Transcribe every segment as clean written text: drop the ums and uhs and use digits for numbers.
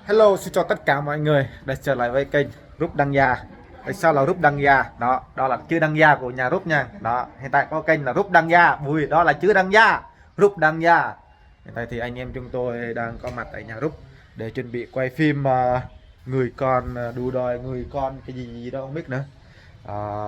Hello, xin chào tất cả mọi người đã trở lại với kênh Rúp Đăng Gia. Tại sao là Rúp Đăng Gia? Đó là chữ Đăng Gia của nhà Rúp nha. Đó, hiện tại có kênh là Rúp Đăng Gia. Vui, đó là chữ Đăng Gia, Rúp Đăng Gia. Hiện tại thì anh em chúng tôi đang có mặt tại nhà Rúp để chuẩn bị quay phim người con đu đòi người con cái gì đó không biết nữa.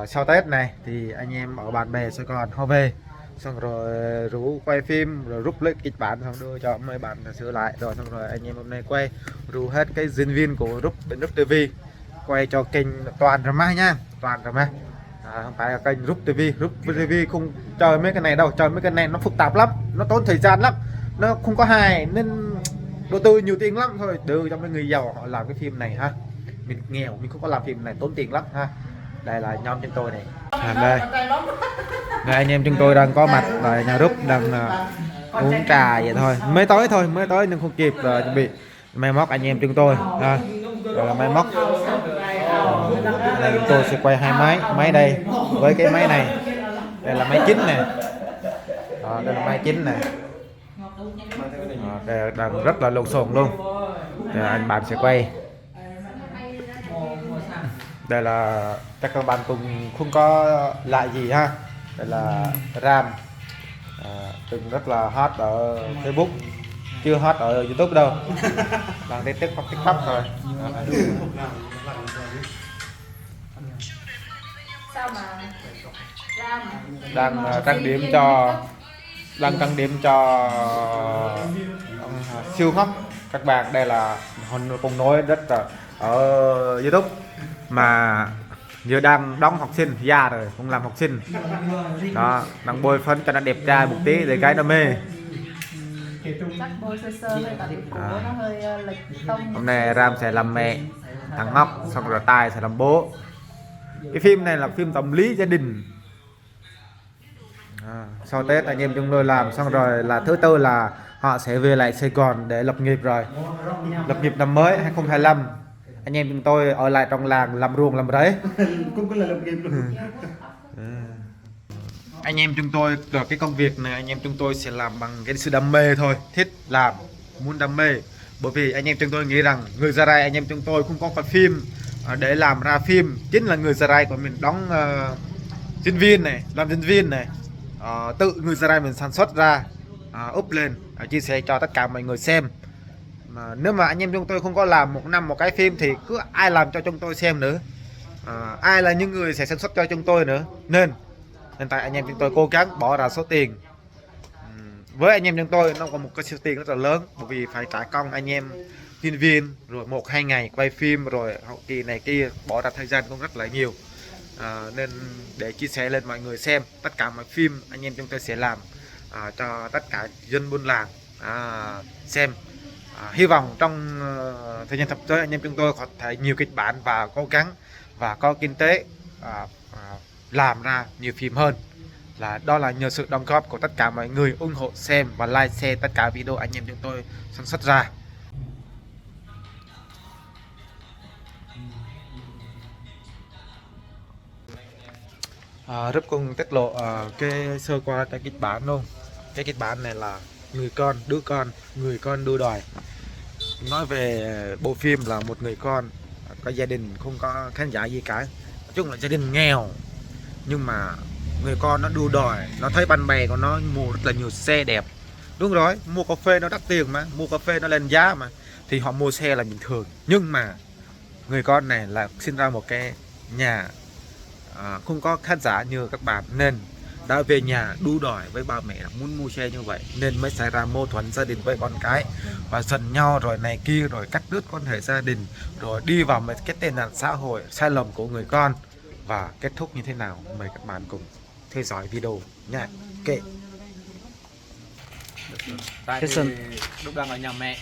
Sau Tết này thì anh em ở bạn bè sẽ còn ho về, xong rồi rủ quay phim rồi rút lấy kịch bản xong đưa cho mấy bạn sửa lại rồi, xong rồi anh em hôm nay quay rủ hết cái diễn viên của Rúp bên Rúp TV quay cho kênh Toàn Drama nha, Toàn Drama. Không phải là kênh Rúp TV. Rúp TV không chơi mấy cái này đâu, chơi mấy cái này nó phức tạp lắm, nó tốn thời gian lắm, nó không có hài nên đầu tư nhiều tiền lắm thôi, đưa cho mấy người giàu họ làm cái phim này ha. Mình nghèo mình không có làm phim này, tốn tiền lắm ha. Đây là nhóm chúng tôi này. Đây. Đây anh em chúng tôi đang có mặt tại nhà Rúp đang uống trà vậy thôi, mới tới nhưng không kịp chuẩn bị máy móc anh em chúng tôi. Đây là máy móc. Này chúng tôi sẽ quay hai máy đây với cái máy này. Đây là máy chính nè. Đây là máy chính này. Đây đang rất là lộn xộn luôn. Đây, anh bạn sẽ quay. Đây là chắc các bạn cũng không có lại gì ha. Đây là Ram, từng rất là hot ở Facebook, chưa hot ở YouTube đâu, đang đến TikTok rồi. Sao mà Ram Đang trang điểm cho siêu hot các bạn. Đây là hòn cùng nói rất là ở YouTube mà giờ đang đóng học sinh già rồi không làm học sinh đó, đang bôi phấn cho nó đẹp trai một tí để cái đam mê. chắc bôi sơ sơ thôi, tại vì cổ nó hơi lệch tông. Hôm nay Ram sẽ làm mẹ thằng Ngọc, xong rồi Tài sẽ làm bố. Cái phim này là phim tâm lý gia đình. Sau Tết anh em chúng tôi làm xong rồi là thứ tư là họ sẽ về lại Sài Gòn để lập nghiệp rồi, lập nghiệp năm mới 2025. Anh em chúng tôi ở lại trong làng làm ruộng làm rẫy. Cũng có là lập nghiệp luôn. Anh em chúng tôi được cái công việc này, anh em chúng tôi sẽ làm bằng cái sự đam mê thôi, thích làm, muốn đam mê. Bởi vì anh em chúng tôi nghĩ rằng người Gia Rai anh em chúng tôi không có phải phim để làm ra phim, chính là người Gia Rai của mình đóng diễn viên này, làm diễn viên này, tự người Gia Rai mình sản xuất ra, up lên chia sẻ cho tất cả mọi người xem. Mà nếu mà anh em chúng tôi không có làm một năm một cái phim thì cứ ai làm cho chúng tôi xem nữa, ai là những người sẽ sản xuất cho chúng tôi nữa. Nên hiện tại anh em chúng tôi cố gắng bỏ ra số tiền, với anh em chúng tôi nó có một cái số tiền rất là lớn, bởi vì phải trả công anh em diễn viên, rồi 1-2 ngày quay phim, rồi hậu kỳ này kia, bỏ ra thời gian cũng rất là nhiều. Nên để chia sẻ lên mọi người xem tất cả mọi phim anh em chúng tôi sẽ làm cho tất cả dân buôn làng xem. Hy vọng trong thời gian sắp tới anh em chúng tôi có thể nhiều kịch bản và cố gắng và có kinh tế làm ra nhiều phim hơn. Đó là nhờ sự đóng góp của tất cả mọi người ủng hộ xem và like share tất cả video anh em chúng tôi sản xuất ra. Rất cùng tiết lộ cái sơ qua cái kịch bản luôn. Cái kịch bản này là người con đua đòi, nói về bộ phim là một người con có gia đình không có khán giả gì cả, nói chung là gia đình nghèo, nhưng mà người con nó đua đòi, nó thấy bạn bè của nó mua rất là nhiều xe đẹp. Đúng rồi, mua cà phê nó đắt tiền mà, mua cà phê nó lên giá mà, thì họ mua xe là bình thường. Nhưng mà người con này là sinh ra một cái nhà không có khán giả như các bạn, nên đã về nhà đu đòi với ba mẹ muốn mua xe như vậy, nên mới xảy ra mâu thuẫn gia đình với con cái và giận nhau rồi này kia, rồi cắt đứt quan hệ gia đình, rồi đi vào một cái tệ nạn xã hội sai lầm của người con. Và kết thúc như thế nào mời các bạn cùng theo dõi video nha. Ok. Tại thì lúc đang ở nhà mẹ,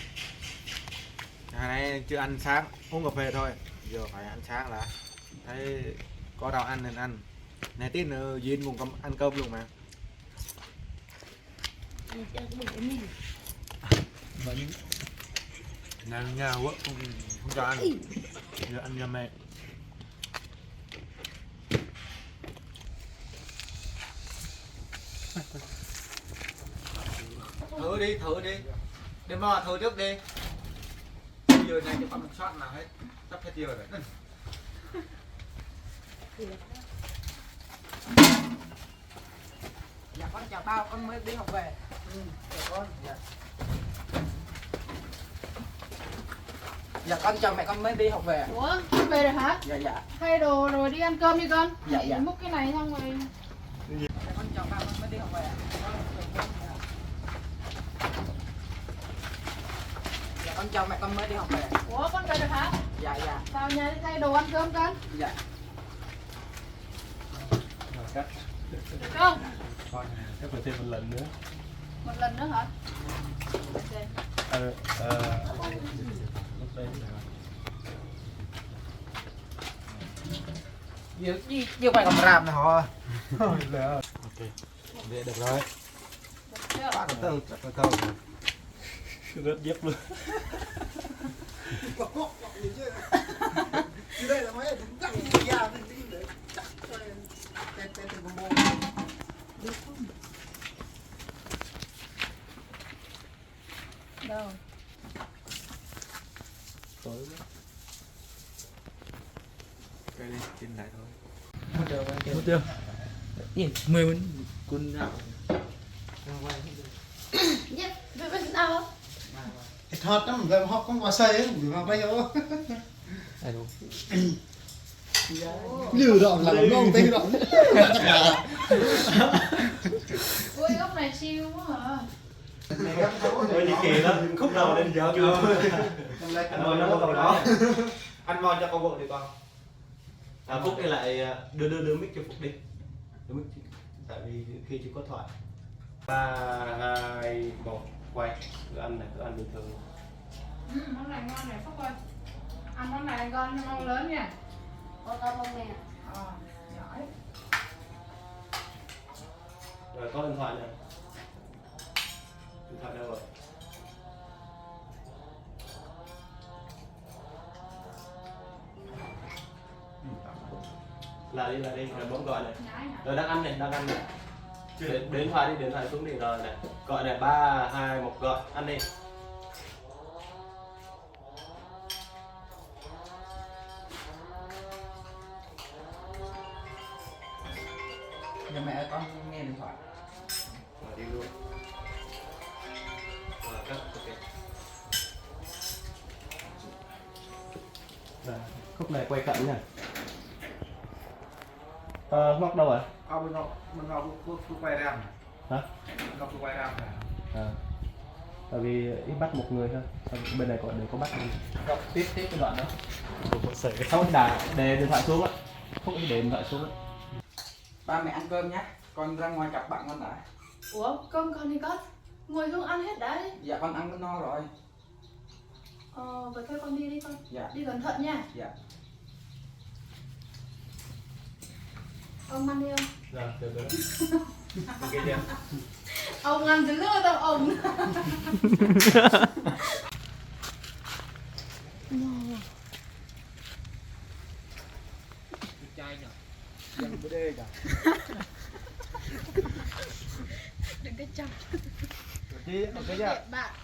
ngày nay chưa ăn sáng, uống cà phê thôi, giờ phải ăn sáng là thấy có rau ăn nên ăn. Này tí nữa Duyên cùng ăn cơm luôn mà. Này nhà quá không cho ăn, giờ ăn nhà mẹ. Thử đi, đừng mà thử trước đi. giờ này cho con một shot nào hết sắp hết giờ rồi. Dạ con chào bao, con mới đi học về. Chào con. Dạ con chào mẹ, con mới đi học về. Ủa, con về rồi hả? Dạ dạ. Thay đồ rồi đi ăn cơm đi con. Dạ, Chị dạ. múc cái này xong rồi. Dạ con chào ba, con mới đi học về. Dạ con chào mẹ, con mới đi học về. Ủa, con về rồi hả? Dạ dạ. Vào nhà đi thay đồ ăn cơm con. Dạ. Được không? Chắc phải thêm một lần nữa. Một lần nữa hả? Ok. Lúc đấy Như vậy còn làm này họ. ok, vậy được rồi. Được chưa? Bác từ Rớt dép luôn. Đây là mấy đúng căng da mình đi để chắc cho tên combo. Đâu? Tối quá. cái đi tin lại thôi. Mất chưa? 10 mình Cun nào? Nhất, về bên nào? Thọt nó mình làm họ không có xây ấy, mình vào bây giờ ai đâu. lừa đảo là ngon tay đảo. Ui, góc này siêu quá hả? Ôi đi kỳ đó, khúc đầu lên giờ chưa. Anh mời nó vào đó. Anh mời cho con bộ đi con. Phúc đây lại đưa mic cho Phúc đi. Đưa mic tại vì khi chưa có thoại. 3, 2, 1 quay. Cứ ăn này, cứ ăn bình thường. Món này ngon này Phúc ơi. Ăn món này con ngon lớn nha. Có tao không nè. Giỏi. Rồi có điện thoại nè. Điện thoại đâu rồi? Lại đi, rồi bấm gọi này. Nhái hả? Rồi đang ăn này. Để điện thoại đi, điện thoại xuống đi rồi này. Gọi này 3, 2, 1 gọi, ăn đi. Dạ mẹ ơi, con nghe điện thoại. Rồi đi luôn. Rồi cắt, ok. Rồi, khúc này quay cận nha. Móc đâu rồi? Ông mình ngọc cứ quay ra. Hả? Ngọc cứ quay ra. Tại vì ít bắt một người thôi. Xong bên này còn để có bắt đi. Ngọc tiếp cái đoạn đó. Không để điện thoại xuống á. Không để điện thoại xuống á. Ba mẹ ăn cơm nhé. Con ra ngoài gặp bạn con đã. Ủa, con đi con. Ngồi xuống ăn hết đấy. Dạ con ăn no rồi. Vậy thôi con đi đi con. Dạ. Đi cẩn thận nha. Dạ. Ông ăn đi ông. Rồi, được rồi. Ok chưa? Ông ăn chứ nữa đâu ông. Đừng cái chồng. Đi, ok chưa? Bạn.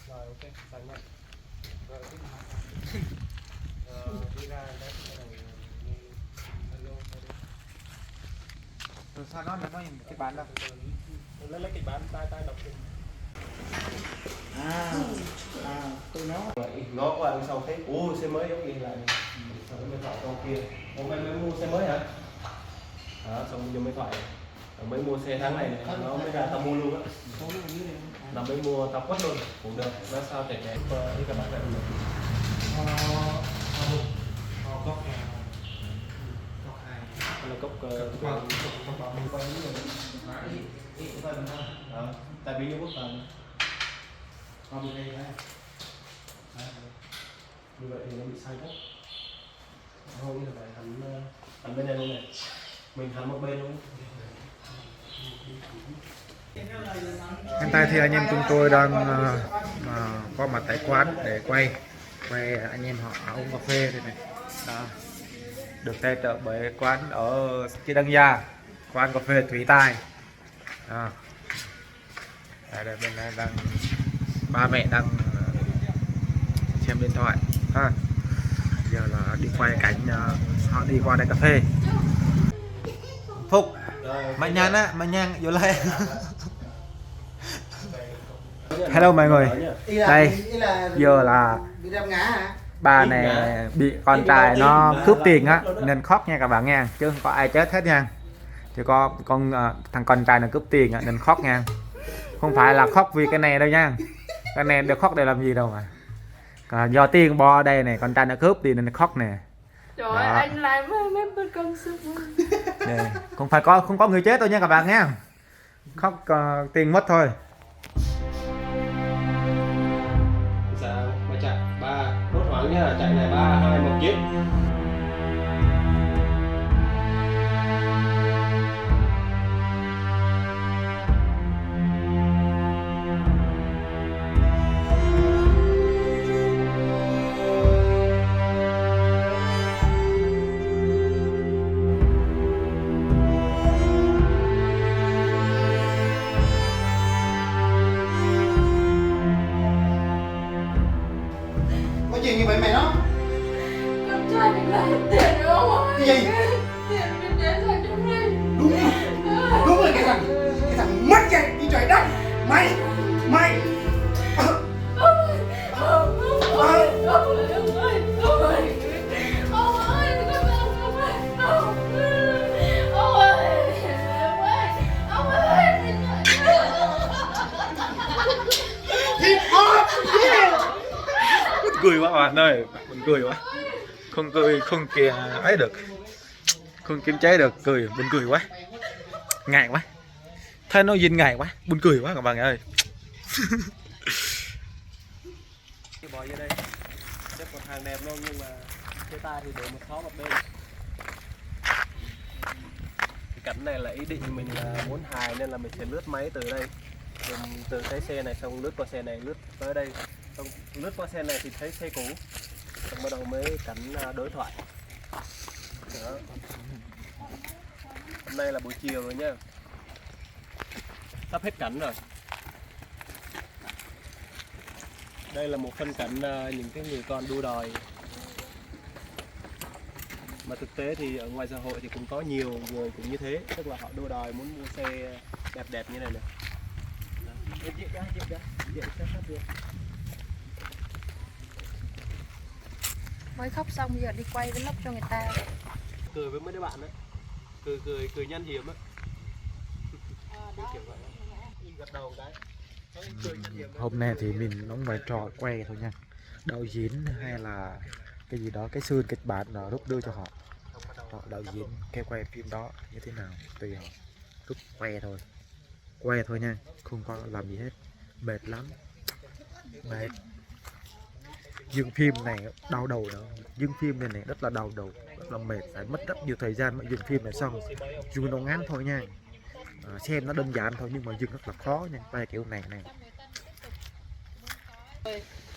Rồi ok, sáng nhận. Rồi đi ra đấy cái này alo Rồi sao nó cái bán đâu? lấy cái bán tay đọc cùng. Tôi nói Ngó qua sau thấy xe mới giống như lại xong cái điện thoại con kia. Hôm nay mới mua xe mới hả? Đó, xong vô mới thoại. Rồi mới mua xe tháng này nó mới ra tao mua luôn á. Là mới mua tao quất luôn cũng được. Nó sao trẻ trẻ đi các bạn lại được. Cốc Là cốc tại vì như quốc tầm như vậy thì nó bị sai cốc. Thôi là phải hẳn bên này luôn này, mình hẳn một bên luôn. Hiện tại thì anh em chúng tôi đang có mặt tại quán để quay anh em họ uống cà phê đây này. Đó. Được tài trợ bởi quán ở Chi Đăng Gia, quán cà phê Thủy Tài. Đó. Đây bên này đang ba mẹ đang xem điện thoại ha. Giờ là đi quay cảnh họ đi qua đây cà phê. Phúc mạnh nhan á, mạnh nhan vô lại. Hello mọi người. Đây giờ là bị đâm ngã hả? bà này bị con trai nó cướp tiền á nên khóc nha các bạn nha, chứ không có ai chết hết nha. Thì có con thằng con trai nó cướp tiền á, nên khóc nha, không phải là khóc vì cái này đâu nha. Cái này được khóc để làm gì đâu mà do tiền bo đây này, con trai nó cướp tiền nên nó khóc nè. Trời ơi, anh lại mấy bên công sức. Đây, không có người chết đâu nha các bạn nha, khóc tiền mất thôi. Dạ, mà chạy 3 đốt hoáng nhá, chạy này 3 2 1 chiếc. Có chuyện như vậy mày nó Con trai mình lấy tiền đúng không? cái gì? Tiền mình để dành cho mình. Đúng rồi, cái thằng mất dạy đi trời đất. Mày Cười quá bạn ơi, buồn cười quá, không cười không kìa ấy được, không kiềm chế được, cười buồn cười quá, ngại quá, thấy nó dính ngại quá, buồn cười quá các bạn ơi. Bò vô đây, xếp một hàng đẹp luôn nhưng mà cái ta thì để một khó một bên. Cái cảnh này là ý định mình là muốn hài nên là mình sẽ lướt máy từ đây, rồi từ cái xe này xong lướt qua xe này, lướt tới đây, xong lướt qua xe này thì thấy xe cũ, xong bắt đầu mới cảnh đối thoại. Đó. Hôm nay là buổi chiều rồi nhá, sắp hết cảnh rồi. Đây là một phân cảnh những cái người con đua đòi, mà thực tế thì ở ngoài xã hội thì cũng có nhiều người cũng như thế, tức là họ đua đòi muốn mua xe đẹp đẹp như này nè. Mới khóc xong bây giờ đi quay vlog cho người ta. Cười với mấy đứa bạn đấy, cười nhân hiểm á. Kiểu vậy. Gật đầu cái. Hôm nay thì mình đóng vai trò quay thôi nha, đạo diễn hay là cái gì đó, cái xương kịch bản là rút đưa cho họ, đạo diễn cái quay phim đó như thế nào tùy họ, rút quay thôi nha, không có làm gì hết, mệt lắm, mệt. Dương phim này đau đầu đó, dương phim này rất là đau đầu, rất là mệt, phải mất rất nhiều thời gian mới dừng phim này xong. Dừng nó ngắn thôi nha, xem nó đơn giản thôi nhưng mà dừng rất là khó nha, quay kiểu này này.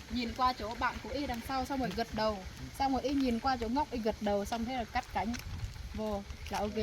Nhìn qua chỗ bạn của y đằng sau xong rồi gật đầu, xong rồi y nhìn qua chỗ ngóc y gật đầu, xong thế là cắt cánh vô là ok.